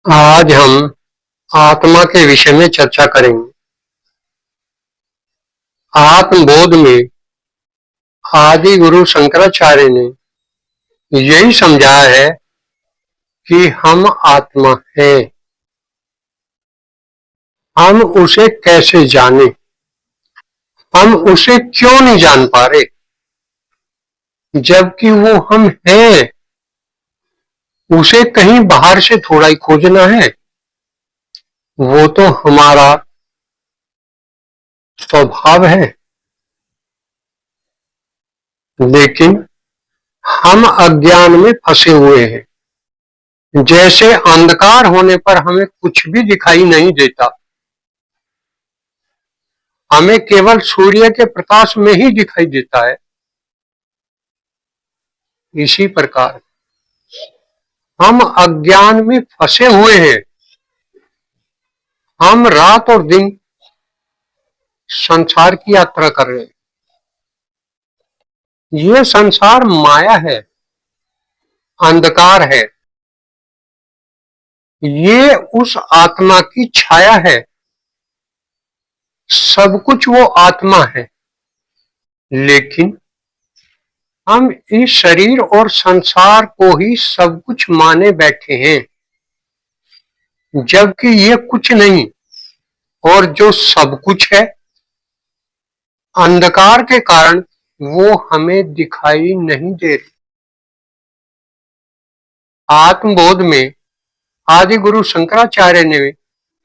आज हम आत्मा के विषय में चर्चा करेंगे। आत्मबोध में आदि गुरु शंकराचार्य ने यही समझाया है कि हम आत्मा हैं। हम उसे कैसे जाने, हम उसे क्यों नहीं जान पा रहे, जबकि वो हम हैं। उसे कहीं बाहर से थोड़ा ही खोजना है, वो तो हमारा स्वभाव है। लेकिन हम अज्ञान में फंसे हुए हैं। जैसे अंधकार होने पर हमें कुछ भी दिखाई नहीं देता, हमें केवल सूर्य के प्रकाश में ही दिखाई देता है। इसी प्रकार हम अज्ञान में फंसे हुए हैं। हम रात और दिन संसार की यात्रा कर रहे हैं। ये संसार माया है, अंधकार है। ये उस आत्मा की छाया है। सब कुछ वो आत्मा है, लेकिन हम इस शरीर और संसार को ही सब कुछ माने बैठे हैं, जबकि ये कुछ नहीं। और जो सब कुछ है, अंधकार के कारण वो हमें दिखाई नहीं दे रही। आत्मबोध में आदि गुरु शंकराचार्य ने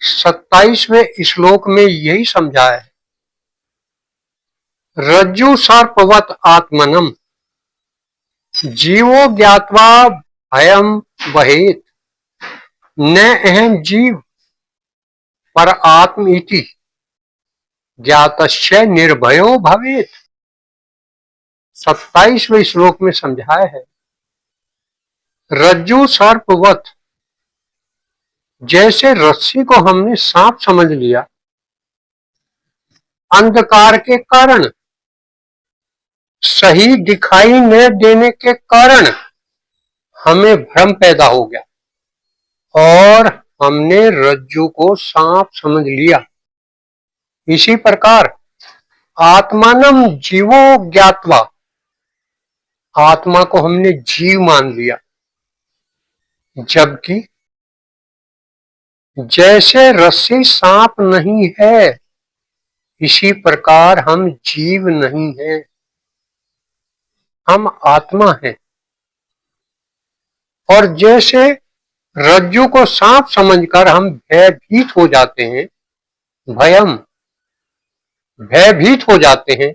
27वें श्लोक में यही समझाया है। रज्जु सर्पवत आत्मनम जीवो ज्ञात्वा भयम वहेत न अहम जीव पर आत्म इति ज्ञातस्य निर्भयो भवेत। 27वें श्लोक में समझाया है, रज्जु सर्पवत, जैसे रस्सी को हमने सांप समझ लिया, अंधकार के कारण, सही दिखाई न देने के कारण हमें भ्रम पैदा हो गया और हमने रज्जु को सांप समझ लिया। इसी प्रकार आत्मानम जीवो ज्ञात्वा, आत्मा को हमने जीव मान लिया, जबकि जैसे रस्सी सांप नहीं है, इसी प्रकार हम जीव नहीं हैं, हम आत्मा हैं। और जैसे रज्जु को सांप समझकर हम भयभीत हो जाते हैं, भयभीत हो जाते हैं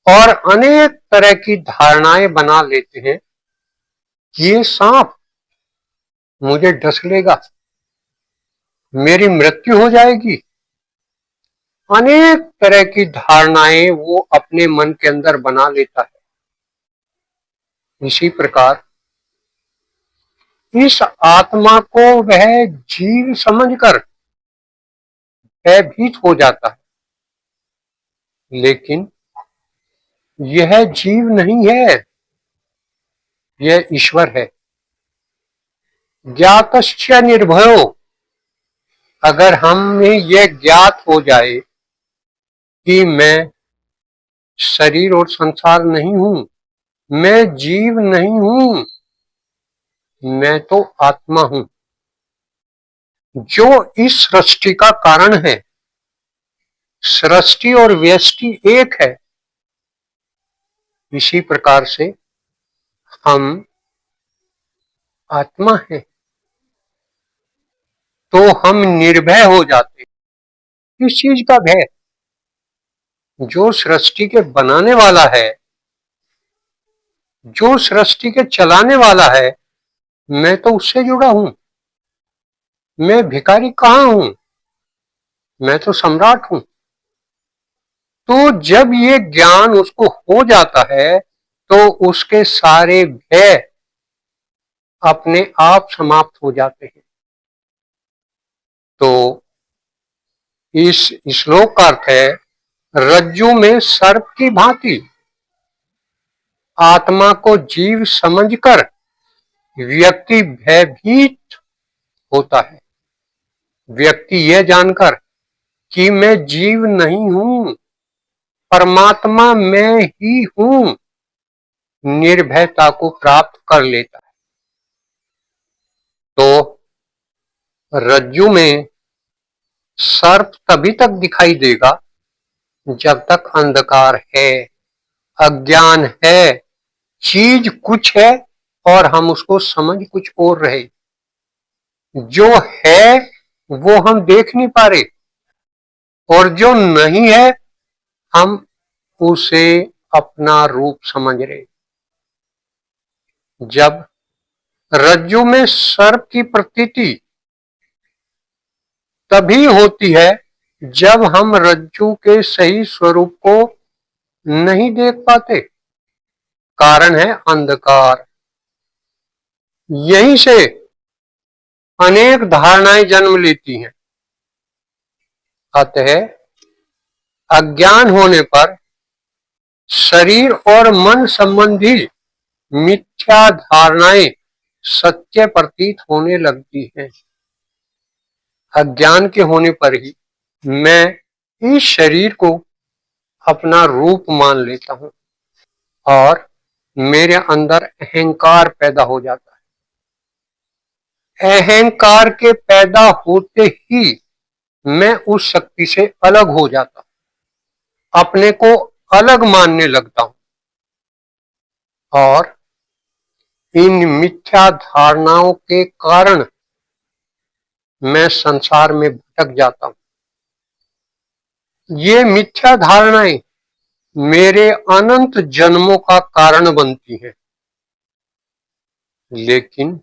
और अनेक तरह की धारणाएं बना लेते हैं। ये सांप मुझे डस लेगा, मेरी मृत्यु हो जाएगी। अनेक तरह की धारणाएं वो अपने मन के अंदर बना लेता है। इसी प्रकार इस आत्मा को वह जीव समझकर भयभीत हो जाता है, लेकिन यह जीव नहीं है, यह ईश्वर है। ज्ञातस्य निर्भयो, अगर हमें यह ज्ञात हो जाए कि मैं शरीर और संसार नहीं हूं, मैं जीव नहीं हूं, मैं तो आत्मा हूं, जो इस सृष्टि का कारण है। सृष्टि और व्यष्टि एक है। इसी प्रकार से हम आत्मा हैं, तो हम निर्भय हो जाते हैं। किस चीज का भय? जो सृष्टि के बनाने वाला है, जो सृष्टि के चलाने वाला है, मैं तो उससे जुड़ा हूं। मैं भिखारी कहां हूं, मैं तो सम्राट हूं। तो जब ये ज्ञान उसको हो जाता है, तो उसके सारे भय अपने आप समाप्त हो जाते हैं। तो इस श्लोक का अर्थ है, रज्जु में सर्प की भांति आत्मा को जीव समझकर व्यक्ति भयभीत होता है। व्यक्ति यह जानकर कि मैं जीव नहीं हूं, परमात्मा मैं ही हूं, निर्भयता को प्राप्त कर लेता है। तो रज्जु में सर्प तभी तक दिखाई देगा जब तक अंधकार है, अज्ञान है, चीज कुछ है और हम उसको समझ कुछ और रहे। जो है वो हम देख नहीं पा रहे और जो नहीं है हम उसे अपना रूप समझ रहे। जब रज्जु में सर्प की प्रतीति तभी होती है जब हम रज्जु के सही स्वरूप को नहीं देख पाते। कारण है अंधकार। यहीं से अनेक धारणाएं जन्म लेती हैं। अतः अज्ञान होने पर शरीर और मन संबंधी मिथ्या धारणाएं सत्य प्रतीत होने लगती हैं। अज्ञान के होने पर ही मैं इस शरीर को अपना रूप मान लेता हूं और मेरे अंदर अहंकार पैदा हो जाता है। अहंकार के पैदा होते ही मैं उस शक्ति से अलग हो जाता हूं, अपने को अलग मानने लगता हूं और इन मिथ्या धारणाओं के कारण मैं संसार में भटक जाता हूं। ये मिथ्या धारणाएं मेरे अनंत जन्मों का कारण बनती हैं। लेकिन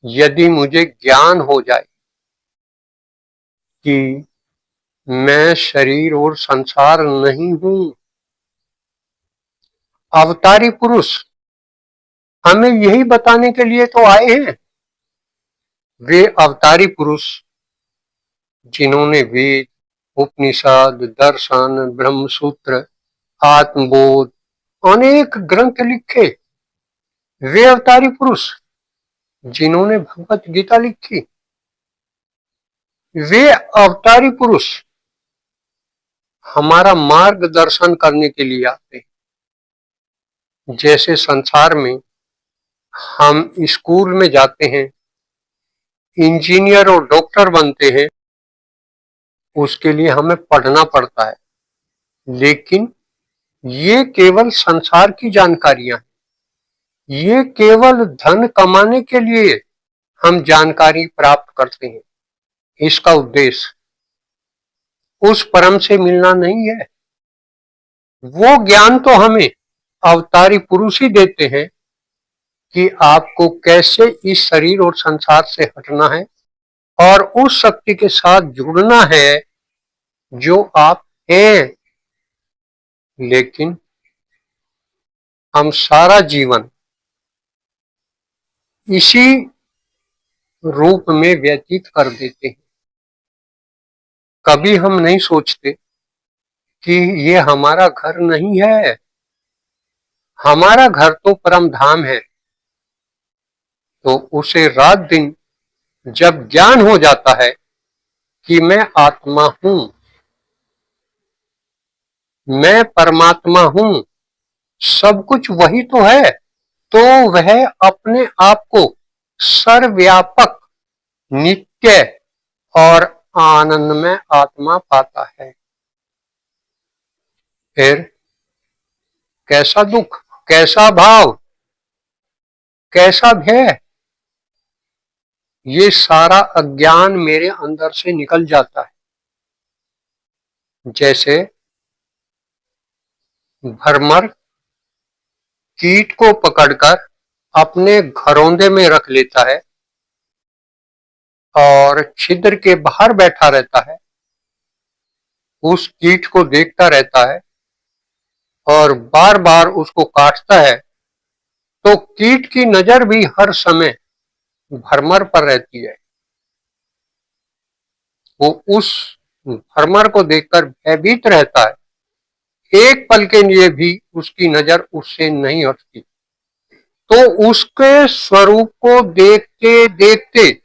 यदि मुझे ज्ञान हो जाए कि मैं शरीर और संसार नहीं हूं, अवतारी पुरुष हमें यही बताने के लिए तो आए हैं। वे अवतारी पुरुष जिन्होंने वेद, उपनिषद, दर्शन, ब्रह्मसूत्र, आत्मबोध अनेक ग्रंथ लिखे, वे अवतारी पुरुष जिन्होंने भगवत गीता लिखी, वे अवतारी पुरुष हमारा मार्गदर्शन करने के लिए आते हैं। जैसे संसार में हम स्कूल में जाते हैं, इंजीनियर और डॉक्टर बनते हैं, उसके लिए हमें पढ़ना पड़ता है। लेकिन ये केवल संसार की जानकारियां हैं। ये केवल धन कमाने के लिए हम जानकारी प्राप्त करते हैं। इसका उद्देश्य उस परम से मिलना नहीं है। वो ज्ञान तो हमें अवतारी पुरुष ही देते हैं कि आपको कैसे इस शरीर और संसार से हटना है और उस शक्ति के साथ जुड़ना है जो आप हैं। लेकिन हम सारा जीवन इसी रूप में व्यतीत कर देते हैं। कभी हम नहीं सोचते कि ये हमारा घर नहीं है। हमारा घर तो परम धाम है। तो उसे रात दिन जब ज्ञान हो जाता है कि मैं आत्मा हूं, मैं परमात्मा हूं, सब कुछ वही तो है, तो वह अपने आप को सर्वव्यापक, नित्य और आनंदमय आत्मा पाता है। फिर कैसा दुख, कैसा भाव, कैसा भय, ये सारा अज्ञान मेरे अंदर से निकल जाता है। जैसे भरमर कीट को पकड़कर अपने घरौंदे में रख लेता है और छिद्र के बाहर बैठा रहता है, उस कीट को देखता रहता है और बार बार उसको काटता है, तो कीट की नजर भी हर समय भरमर पर रहती है। वो उस भरमर को देखकर भयभीत रहता है, एक पल के लिए भी उसकी नजर उससे नहीं हटती। तो उसके स्वरूप को देखते देखते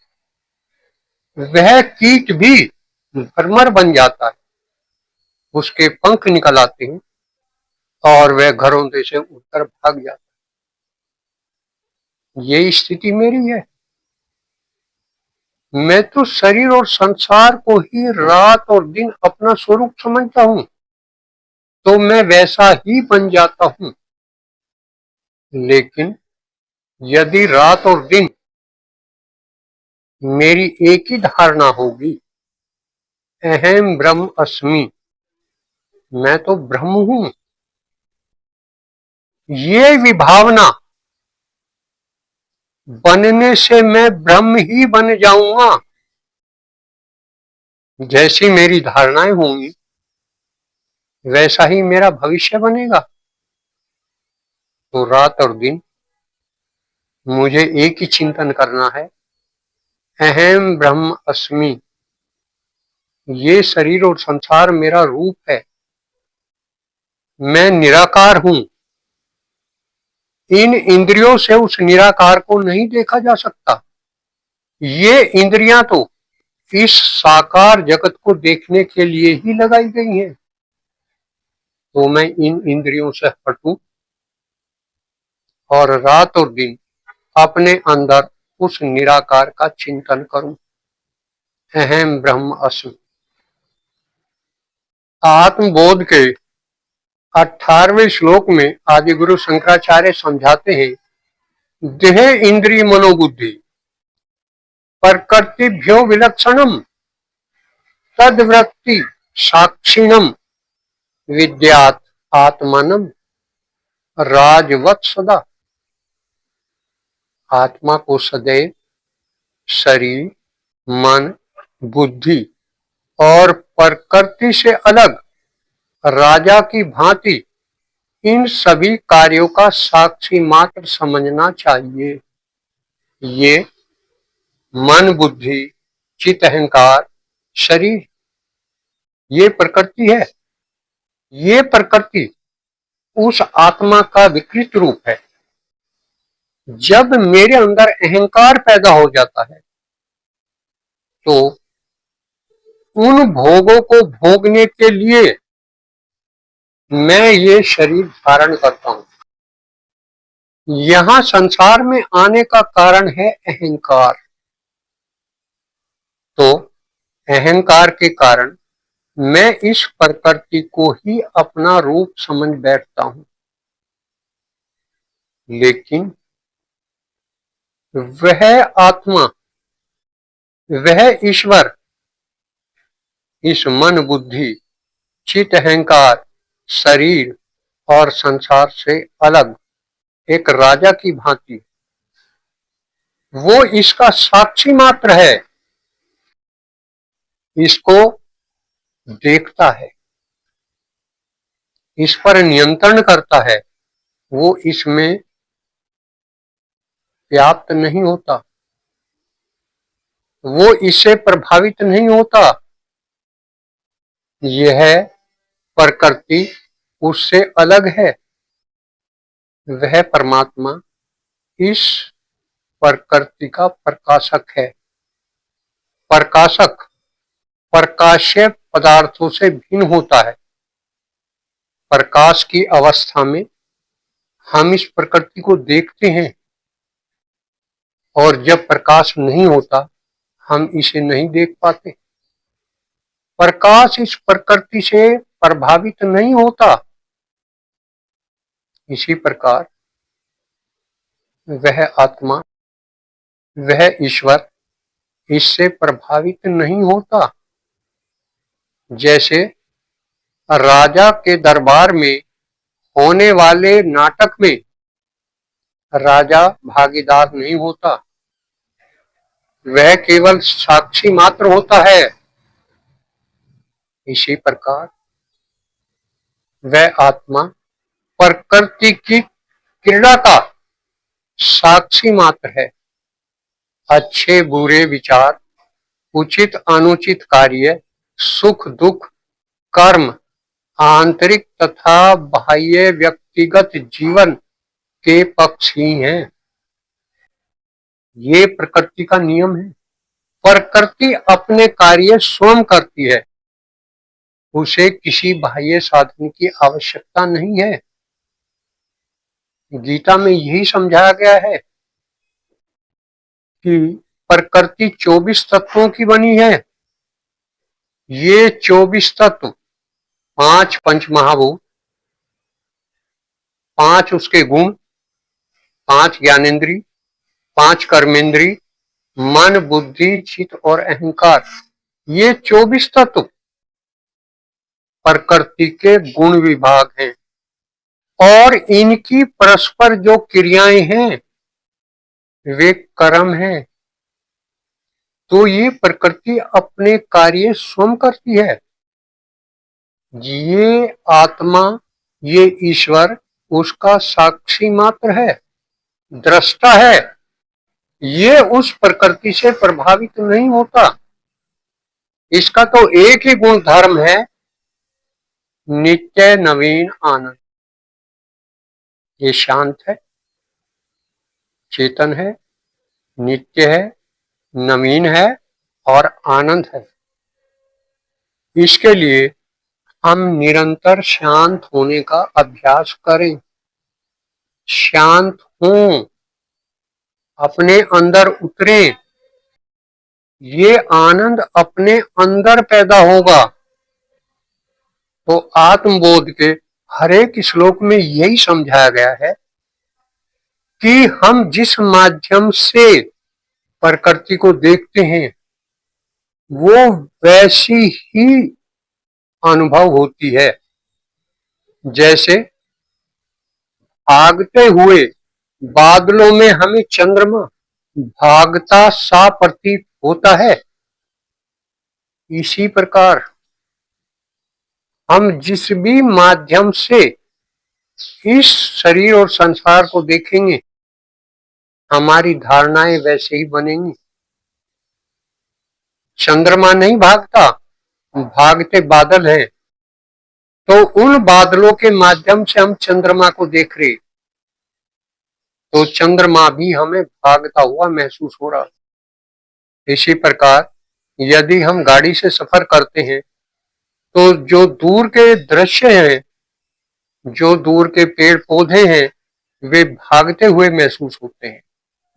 वह कीट भी भ्रमर बन जाता है, उसके पंख निकल आते हैं और वह घरौंदे से उड़कर भाग जाता है। ये स्थिति मेरी है। मैं तो शरीर और संसार को ही रात और दिन अपना स्वरूप समझता हूँ, तो मैं वैसा ही बन जाता हूँ। लेकिन यदि रात और दिन मेरी एक ही धारणा होगी, अहम ब्रह्म अस्मि, मैं तो ब्रह्म हूँ, ये विभावना बनने से मैं ब्रह्म ही बन जाऊंगा। जैसी मेरी धारणाएं होंगी वैसा ही मेरा भविष्य बनेगा। तो रात और दिन मुझे एक ही चिंतन करना है, अहम ब्रह्म अस्मि, ये शरीर और संसार मेरा रूप है, मैं निराकार हूं। इन इंद्रियों से उस निराकार को नहीं देखा जा सकता। ये इंद्रियां तो इस साकार जगत को देखने के लिए ही लगाई गई हैं। तो मैं इन इंद्रियों से हटूं और रात और दिन अपने अंदर उस निराकार का चिंतन करूं, अहम ब्रह्म अस्मि। आत्मबोध के 18वें श्लोक में आदि गुरु शंकराचार्य समझाते हैं, देह इंद्रिय मनोबुद्धि प्रकृतिभ्यो विलक्षणम तद्वृत्ति साक्षिणम विद्यात् आत्मानम राजवत् सदा। आत्मा को सदैव शरीर, मन, बुद्धि और प्रकृति से अलग राजा की भांति इन सभी कार्यों का साक्षी मात्र समझना चाहिए। ये मन, बुद्धि, चित्त, अहंकार, शरीर, ये प्रकृति है। ये प्रकृति उस आत्मा का विकृत रूप है। जब मेरे अंदर अहंकार पैदा हो जाता है तो उन भोगों को भोगने के लिए मैं ये शरीर धारण करता हूं। यहां संसार में आने का कारण है अहंकार। तो अहंकार के कारण मैं इस प्रकृति को ही अपना रूप समझ बैठता हूं। लेकिन वह आत्मा, वह ईश्वर इस मन, बुद्धि, चित्त, अहंकार, शरीर और संसार से अलग एक राजा की भांति, वो इसका साक्षी मात्र है, इसको देखता है, इस पर नियंत्रण करता है, वो इसमें व्याप्त नहीं होता, वो इससे प्रभावित नहीं होता। यह प्रकृति उससे अलग है। वह परमात्मा इस प्रकृति का प्रकाशक है। प्रकाशक प्रकाश्य पदार्थों से भिन्न होता है। प्रकाश की अवस्था में हम इस प्रकृति को देखते हैं और जब प्रकाश नहीं होता हम इसे नहीं देख पाते। प्रकाश इस प्रकृति से प्रभावित नहीं होता। इसी प्रकार वह आत्मा, वह ईश्वर इससे प्रभावित नहीं होता। जैसे राजा के दरबार में होने वाले नाटक में राजा भागीदार नहीं होता, वह केवल साक्षी मात्र होता है। इसी प्रकार वह आत्मा प्रकृति की क्रीड़ा का साक्षी मात्र है। अच्छे बुरे विचार, उचित अनुचित कार्य, सुख दुख, कर्म, आंतरिक तथा बाह्य व्यक्तिगत जीवन के पक्ष ही हैं। ये प्रकृति का नियम है। प्रकृति अपने कार्य स्वयं करती है, उसे किसी बाह्य साधन की आवश्यकता नहीं है। गीता में यही समझाया गया है कि प्रकृति 24 तत्वों की बनी है। ये 24 तत्व, 5 पंच महाभूत, 5 उसके गुण, 5 ज्ञानेन्द्रीय, 5 कर्मेंद्रीय, मन, बुद्धि, चित्त और अहंकार, ये 24 तत्व प्रकृति के गुण विभाग हैं और इनकी परस्पर जो क्रियाएं हैं वे कर्म हैं। तो ये प्रकृति अपने कार्य स्वयं करती है। ये आत्मा, ये ईश्वर उसका साक्षी मात्र है, दृष्टा है। ये उस प्रकृति से प्रभावित नहीं होता। इसका तो एक ही गुण धर्म है, नित्य नवीन आनंद। ये शांत है, चेतन है, नित्य है, नवीन है और आनंद है। इसके लिए हम निरंतर शांत होने का अभ्यास करें। शांत हों, अपने अंदर उतरें, ये आनंद अपने अंदर पैदा होगा। तो आत्मबोध के हर एक श्लोक में यही समझाया गया है कि हम जिस माध्यम से प्रकृति को देखते हैं वो वैसी ही अनुभव होती है। जैसे भागते हुए बादलों में हमें चंद्रमा भागता सा प्रतीत होता है, इसी प्रकार हम जिस भी माध्यम से इस शरीर और संसार को देखेंगे हमारी धारणाएं वैसे ही बनेंगी। चंद्रमा नहीं भागता, भागते बादल हैं। तो उन बादलों के माध्यम से हम चंद्रमा को देख रहे, तो चंद्रमा भी हमें भागता हुआ महसूस हो रहा। इसी प्रकार यदि हम गाड़ी से सफर करते हैं तो जो दूर के दृश्य हैं, जो दूर के पेड़ पौधे हैं, वे भागते हुए महसूस होते हैं,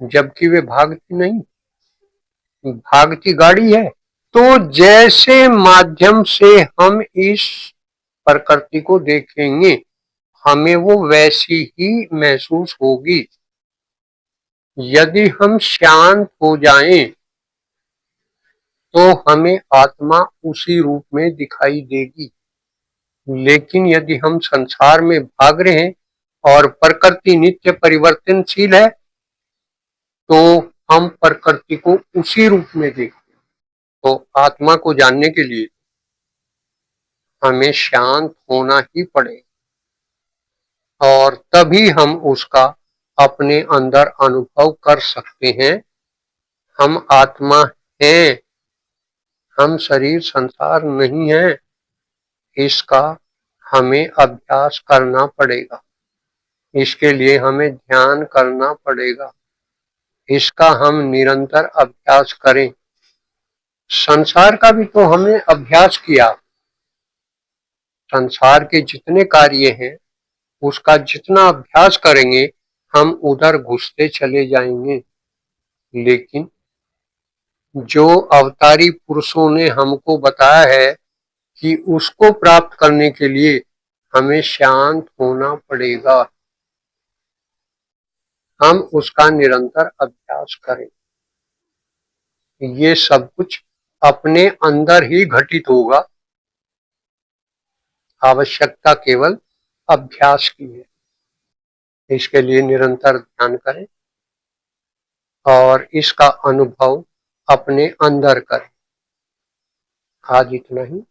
जबकि वे भागती नहीं, भागती गाड़ी है। तो जैसे माध्यम से हम इस प्रकृति को देखेंगे हमें वो वैसी ही महसूस होगी। यदि हम शांत हो जाएं तो हमें आत्मा उसी रूप में दिखाई देगी। लेकिन यदि हम संसार में भाग रहे हैं और प्रकृति नित्य परिवर्तनशील है तो हम प्रकृति को उसी रूप में देखते हैं। तो आत्मा को जानने के लिए हमें शांत होना ही पड़ेगा और तभी हम उसका अपने अंदर अनुभव कर सकते हैं। हम आत्मा हैं, हम शरीर संसार नहीं है। इसका हमें अभ्यास करना पड़ेगा, इसके लिए हमें ध्यान करना पड़ेगा। इसका हम निरंतर अभ्यास करें। संसार का भी तो हमने अभ्यास किया। संसार के जितने कार्य हैं उसका जितना अभ्यास करेंगे हम उधर घुसते चले जाएंगे। लेकिन जो अवतारी पुरुषों ने हमको बताया है कि उसको प्राप्त करने के लिए हमें शांत होना पड़ेगा, हम उसका निरंतर अभ्यास करें। ये सब कुछ अपने अंदर ही घटित होगा, आवश्यकता केवल अभ्यास की है। इसके लिए निरंतर ध्यान करें और इसका अनुभव अपने अंदर करें। आज इतना ही।